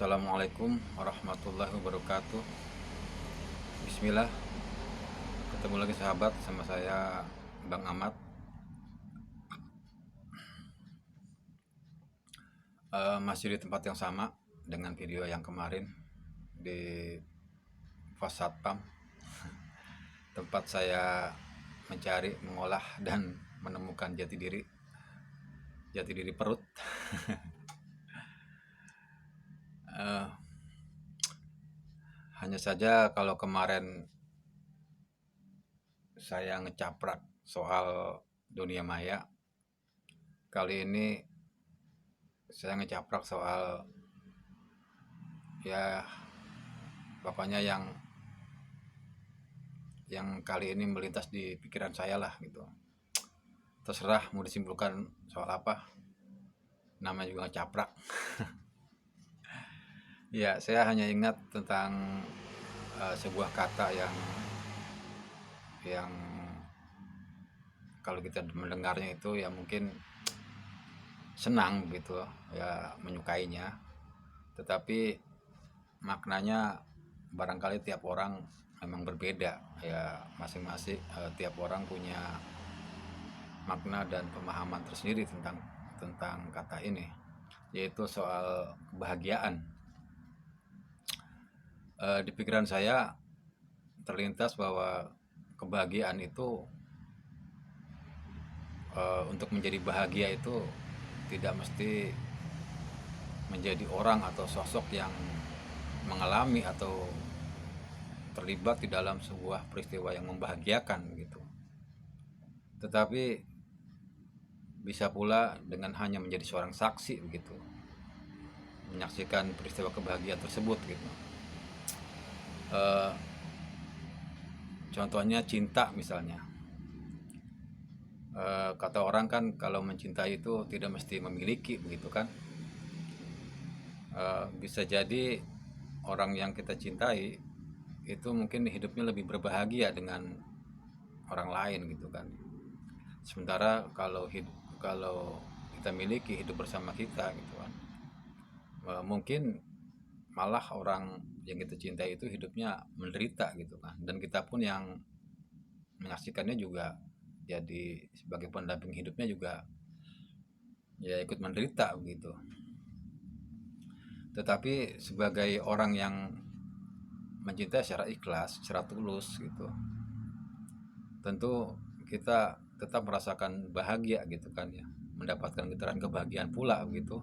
Assalamualaikum warahmatullahi wabarakatuh. Bismillah, ketemu lagi sahabat sama saya Bang Ahmad. Masih di tempat yang sama dengan video yang kemarin di pos satpam, tempat saya mencari, mengolah dan menemukan jati diri perut. Eh, Hanya saja kalau kemarin saya ngecaprak soal dunia maya, kali ini saya ngecaprak soal, ya pokoknya yang kali ini melintas di pikiran saya lah gitu. Terserah mau disimpulkan soal apa, namanya juga ngecaprak. Ya, saya hanya ingat tentang sebuah kata yang kalau kita mendengarnya itu ya mungkin senang gitu ya, menyukainya, tetapi maknanya barangkali tiap orang memang berbeda ya, masing-masing tiap orang punya makna dan pemahaman tersendiri tentang kata ini, yaitu soal kebahagiaan. Di pikiran saya terlintas bahwa kebahagiaan itu, untuk menjadi bahagia itu tidak mesti menjadi orang atau sosok yang mengalami atau terlibat di dalam sebuah peristiwa yang membahagiakan gitu. Tetapi bisa pula dengan hanya menjadi seorang saksi begitu, menyaksikan peristiwa kebahagiaan tersebut gitu. Eh, Contohnya cinta misalnya. Kata orang kan kalau mencintai itu tidak mesti memiliki begitu kan. Bisa jadi orang yang kita cintai itu mungkin hidupnya lebih berbahagia dengan orang lain gitu kan. Sementara kalau kita miliki hidup bersama kita gitu kan, mungkin malah orang yang kita cintai itu hidupnya menderita gitu kan, dan kita pun yang menyaksikannya juga jadi sebagai pendamping hidupnya juga ya ikut menderita begitu. Tetapi sebagai orang yang mencintai secara ikhlas, secara tulus gitu, tentu kita tetap merasakan bahagia gitu kan ya, mendapatkan getaran kebahagiaan pula begitu,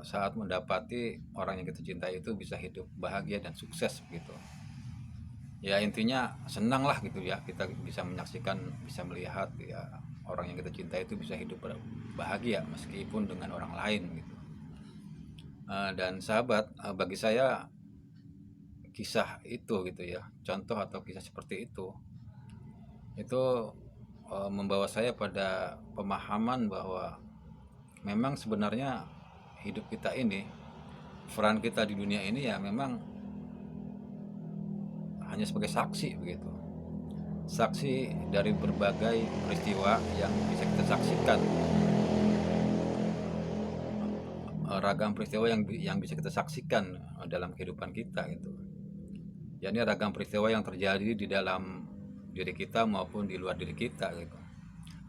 saat mendapati orang yang kita cintai itu bisa hidup bahagia dan sukses begitu. Ya intinya senang lah gitu ya, kita bisa menyaksikan, bisa melihat ya orang yang kita cintai itu bisa hidup bahagia meskipun dengan orang lain gitu. Dan sahabat, bagi saya kisah itu gitu ya, contoh atau kisah seperti itu membawa saya pada pemahaman bahwa memang sebenarnya hidup kita ini, peran kita di dunia ini ya memang hanya sebagai saksi begitu, saksi dari berbagai peristiwa yang bisa kita saksikan, ragam peristiwa yang bisa kita saksikan dalam kehidupan kita gitu. Jadi ragam peristiwa yang terjadi di dalam diri kita maupun di luar diri kita gitu.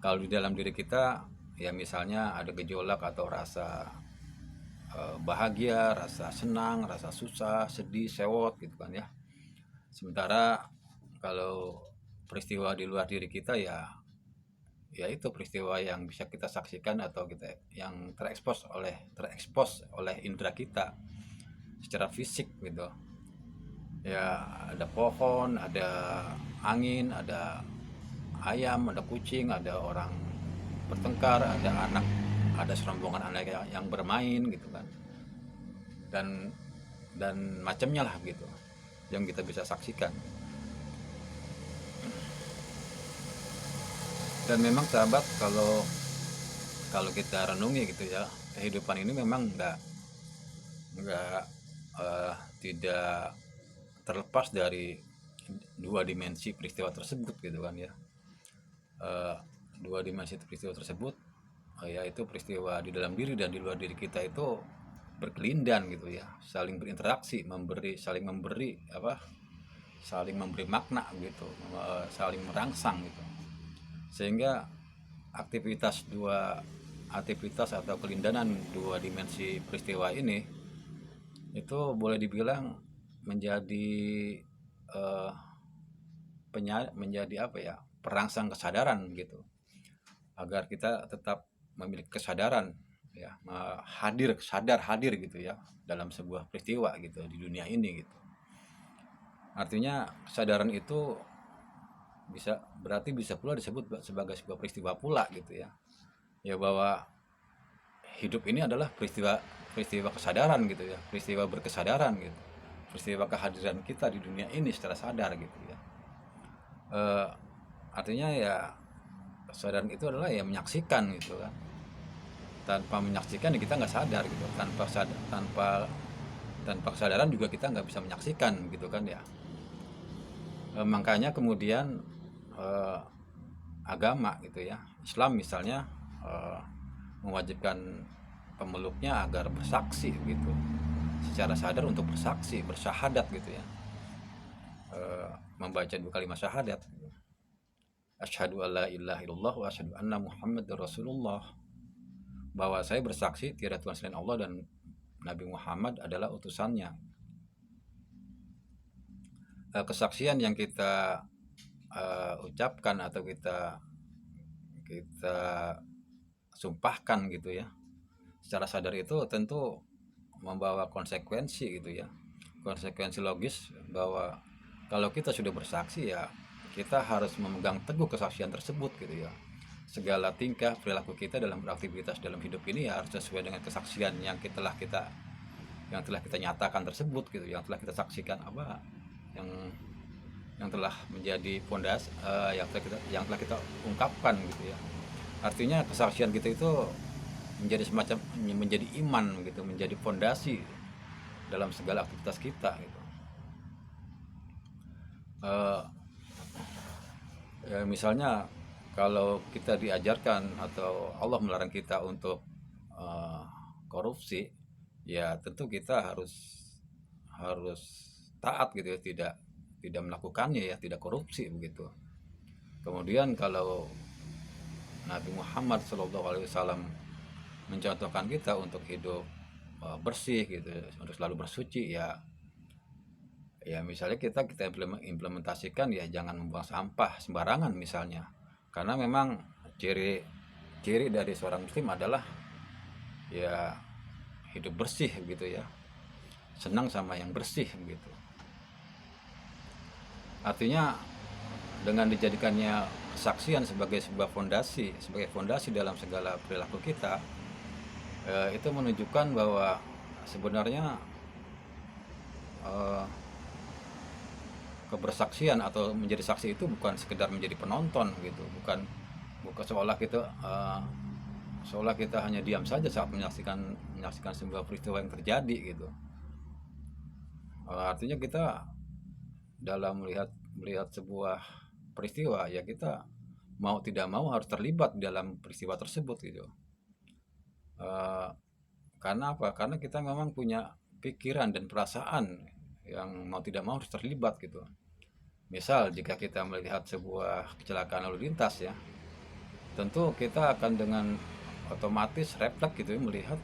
Kalau di dalam diri kita ya misalnya ada gejolak atau rasa bahagia, rasa senang, rasa susah, sedih, sewot gitu kan ya. Sementara kalau peristiwa di luar diri kita ya itu peristiwa yang bisa kita saksikan atau kita yang terekspos oleh indera kita secara fisik gitu. Ya ada pohon, ada angin, ada ayam, ada kucing, ada orang bertengkar, ada anak, ada serombongan anak yang bermain gitu kan, dan macamnya lah gitu yang kita bisa saksikan. Dan memang sahabat, kalau kalau kita renungi gitu ya, kehidupan ini memang nggak tidak terlepas dari dua dimensi peristiwa tersebut gitu kan ya. Eh, Dua dimensi peristiwa tersebut, yaitu peristiwa di dalam diri dan di luar diri kita itu berkelindan gitu ya, saling berinteraksi, saling memberi makna gitu, saling merangsang gitu, sehingga aktivitas atau kelindanan dua dimensi peristiwa ini itu boleh dibilang menjadi eh, menjadi apa ya, perangsang kesadaran gitu, agar kita tetap memiliki kesadaran ya, hadir gitu ya dalam sebuah peristiwa gitu di dunia ini gitu. Artinya kesadaran itu bisa pula disebut sebagai sebuah peristiwa pula gitu ya. Ya bahwa hidup ini adalah peristiwa kesadaran gitu ya, peristiwa berkesadaran gitu. Peristiwa kehadiran kita di dunia ini secara sadar gitu ya. Eh, Artinya ya kesadaran itu adalah ya menyaksikan gitu kan. Tanpa menyaksikan ya kita nggak sadar gitu. Tanpa kesadaran juga kita nggak bisa menyaksikan gitu kan ya. Makanya kemudian eh, agama gitu ya, Islam misalnya mewajibkan pemeluknya agar bersaksi gitu, secara sadar untuk bersaksi, bersyahadat gitu ya, membaca 2 kalimat syahadat, asyhadu alla ilaha illallah wa asyhadu anna muhammadar rasulullah, bahwa saya bersaksi tiada Tuhan selain Allah dan Nabi Muhammad adalah utusannya. Kesaksian yang kita ucapkan atau kita sumpahkan gitu ya secara sadar itu tentu membawa konsekuensi gitu ya, konsekuensi logis, bahwa kalau kita sudah bersaksi ya kita harus memegang teguh kesaksian tersebut gitu ya. Segala tingkah perilaku kita dalam beraktivitas dalam hidup ini ya harus sesuai dengan kesaksian yang telah kita nyatakan tersebut gitu, yang telah kita saksikan, yang yang telah menjadi pondasi, yang telah kita ungkapkan gitu ya. Artinya kesaksian kita itu menjadi iman gitu, menjadi pondasi dalam segala aktivitas kita gitu. Ya misalnya kalau kita diajarkan atau Allah melarang kita untuk korupsi, ya tentu kita harus taat gitu ya, tidak melakukannya ya, tidak korupsi begitu. Kemudian kalau Nabi Muhammad SAW mencontohkan kita untuk hidup bersih gitu, untuk selalu bersuci ya misalnya kita implementasikan ya jangan membuang sampah sembarangan misalnya, karena memang ciri dari seorang muslim adalah ya hidup bersih gitu ya, senang sama yang bersih gitu. Artinya dengan dijadikannya kesaksian sebagai sebuah fondasi dalam segala perilaku kita, itu menunjukkan bahwa sebenarnya kebersaksian atau menjadi saksi itu bukan sekedar menjadi penonton gitu, bukan seolah kita hanya diam saja saat menyaksikan sebuah peristiwa yang terjadi gitu. Artinya kita dalam melihat sebuah peristiwa ya kita mau tidak mau harus terlibat dalam peristiwa tersebut gitu. Karena apa? Karena kita memang punya pikiran dan perasaan yang mau tidak mau harus terlibat gitu. Misal jika kita melihat sebuah kecelakaan lalu lintas ya, tentu kita akan dengan otomatis refleks gitu ya, melihat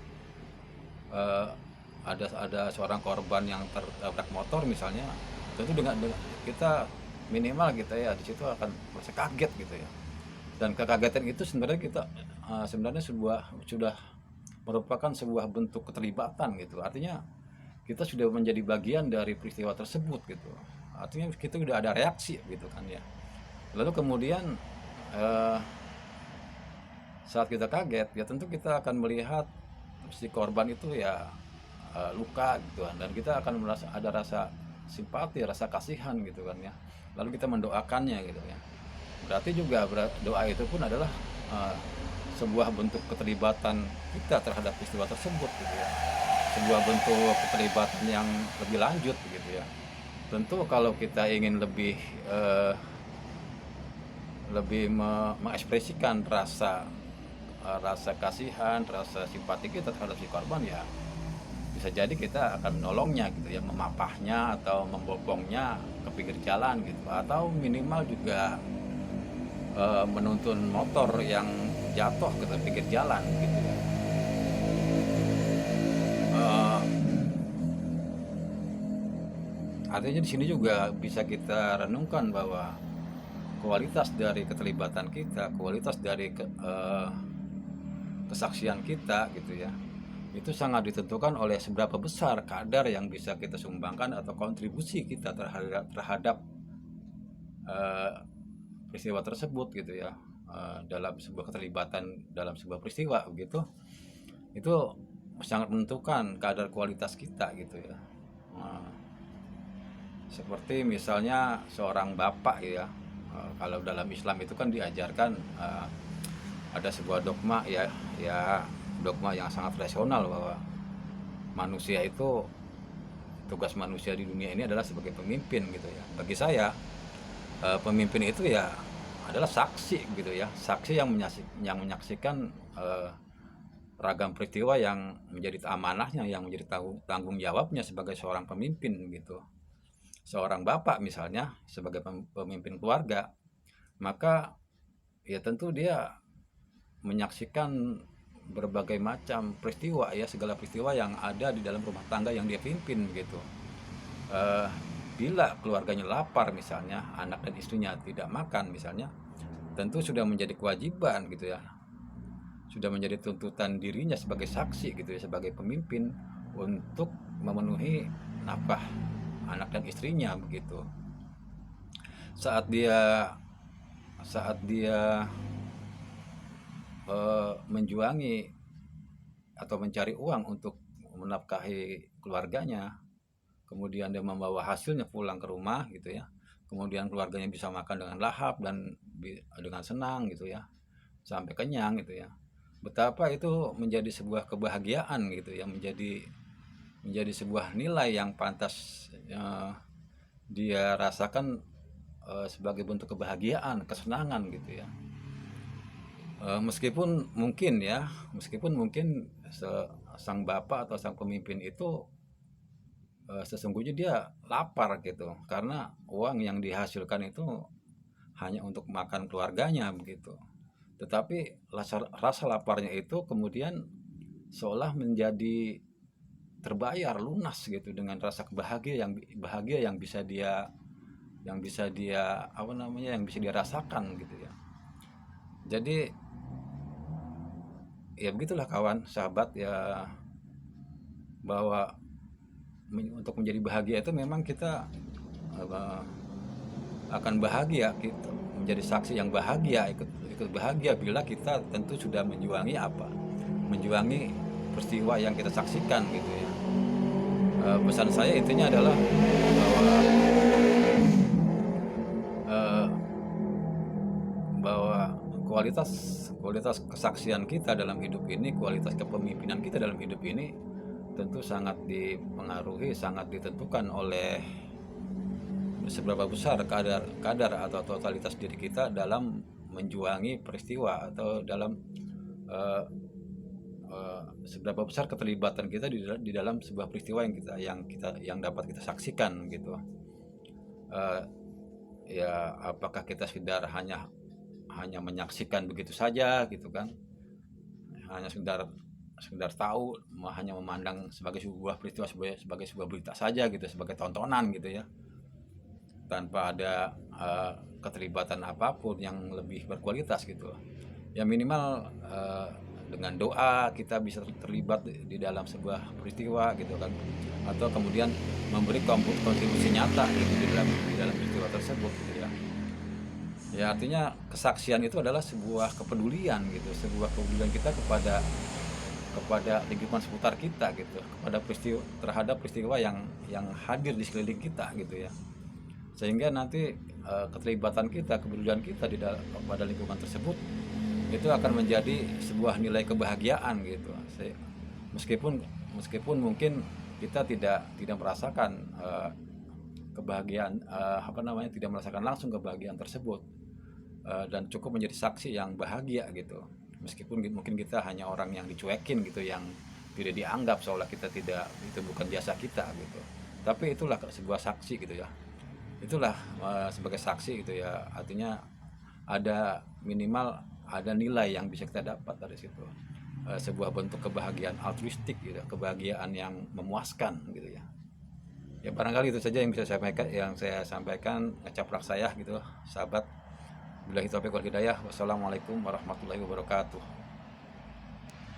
ada seorang korban yang tertabrak motor misalnya, tentu dengan kita minimal kita ya di situ akan merasa kaget gitu ya. Dan kekagetan itu sebenarnya sudah merupakan sebuah bentuk keterlibatan gitu. Artinya kita sudah menjadi bagian dari peristiwa tersebut gitu. Artinya kita sudah ada reaksi gitu kan ya. Lalu kemudian saat kita kaget ya tentu kita akan melihat si korban itu ya luka gitu kan, dan kita akan merasa ada rasa simpati, rasa kasihan gitu kan ya. Lalu kita mendoakannya gitu ya. Berarti juga doa itu pun adalah sebuah bentuk keterlibatan kita terhadap peristiwa tersebut gitu ya. Sebuah bentuk keterlibatan yang lebih lanjut gitu ya. Tentu kalau kita ingin lebih mengekspresikan rasa kasihan, rasa simpati kita terhadap si korban ya, bisa jadi kita akan menolongnya gitu ya, memapahnya atau membopongnya ke pinggir jalan gitu, atau minimal juga menuntun motor yang jatuh ke pinggir jalan gitu ya. Eh, Artinya di sini juga bisa kita renungkan bahwa kualitas dari keterlibatan kita, kualitas dari kesaksian kita gitu ya, itu sangat ditentukan oleh seberapa besar kadar yang bisa kita sumbangkan atau kontribusi kita terhadap eh, peristiwa tersebut gitu ya. Dalam sebuah keterlibatan dalam sebuah peristiwa begitu, itu sangat menentukan kadar kualitas kita gitu ya. Eh, Seperti misalnya seorang bapak ya, kalau dalam Islam itu kan diajarkan ada sebuah dogma ya, dogma yang sangat rasional bahwa manusia itu, tugas manusia di dunia ini adalah sebagai pemimpin gitu ya. Bagi saya pemimpin itu ya adalah saksi gitu ya, saksi yang menyaksikan ragam peristiwa yang menjadi amanahnya, yang menjadi tanggung jawabnya sebagai seorang pemimpin gitu. Seorang bapak misalnya sebagai pemimpin keluarga, maka ya tentu dia menyaksikan berbagai macam peristiwa ya, segala peristiwa yang ada di dalam rumah tangga yang dia pimpin gitu. Eh, Bila keluarganya lapar misalnya, anak dan istrinya tidak makan misalnya, tentu sudah menjadi kewajiban gitu ya, sudah menjadi tuntutan dirinya sebagai saksi gitu ya, sebagai pemimpin untuk memenuhi nafkah anak dan istrinya begitu. Saat dia saat dia menjuangi atau mencari uang untuk menafkahi keluarganya, kemudian dia membawa hasilnya pulang ke rumah gitu ya, kemudian keluarganya bisa makan dengan lahap dan dengan senang gitu ya, sampai kenyang gitu ya, betapa itu menjadi sebuah kebahagiaan gitu ya, menjadi sebuah nilai yang pantas dia rasakan sebagai bentuk kebahagiaan, kesenangan gitu ya. Meskipun mungkin sang bapak atau sang pemimpin itu sesungguhnya dia lapar gitu, karena uang yang dihasilkan itu hanya untuk makan keluarganya begitu. Tetapi rasa laparnya itu kemudian seolah menjadi terbayar lunas gitu dengan rasa bahagia yang bisa dia yang bisa dia rasakan gitu ya. Jadi ya begitulah kawan, sahabat ya, bahwa untuk menjadi bahagia itu memang kita uh, akan bahagia, kita menjadi saksi yang bahagia, ikut bahagia bila kita tentu sudah menjuangi peristiwa yang kita saksikan gitu ya. Pesan saya intinya adalah bahwa uh, bahwa kualitas kualitas kesaksian kita dalam hidup ini, kualitas kepemimpinan kita dalam hidup ini tentu sangat dipengaruhi, sangat ditentukan oleh seberapa besar kadar atau totalitas diri kita dalam menjuangi peristiwa, atau dalam uh, seberapa besar keterlibatan kita di dalam sebuah peristiwa yang dapat kita saksikan gitu. Uh, Ya apakah kita sekedar hanya menyaksikan begitu saja gitu kan, hanya sekedar tahu, hanya memandang sebagai sebuah peristiwa sebagai sebuah berita saja gitu, sebagai tontonan gitu ya, tanpa ada keterlibatan apapun yang lebih berkualitas gitu. Ya minimal dengan doa kita bisa terlibat di dalam sebuah peristiwa gitu kan, atau kemudian memberi kontribusi nyata gitu di dalam peristiwa tersebut gitu ya. Ya artinya kesaksian itu adalah sebuah kepedulian gitu, sebuah kepedulian kita kepada lingkungan seputar kita gitu, terhadap peristiwa yang hadir di sekeliling kita gitu ya. Sehingga nanti keterlibatan kita, kepedulian kita pada lingkungan tersebut itu akan menjadi sebuah nilai kebahagiaan gitu. Meskipun meskipun mungkin kita tidak merasakan kebahagiaan, tidak merasakan langsung kebahagiaan tersebut, dan cukup menjadi saksi yang bahagia gitu, meskipun mungkin kita hanya orang yang dicuekin gitu, tidak dianggap seolah kita tidak, itu bukan jasa kita gitu. Tapi itulah sebuah saksi gitu ya. Itulah sebagai saksi gitu ya. Artinya ada minimal ada nilai yang bisa kita dapat dari situ. Sebuah bentuk kebahagiaan altruistik gitu, kebahagiaan yang memuaskan gitu ya. Ya barangkali itu saja yang bisa saya sampaikan caprak saya gitu, sahabat. Billahi taufiq wal hidayah. Wassalamualaikum warahmatullahi wabarakatuh.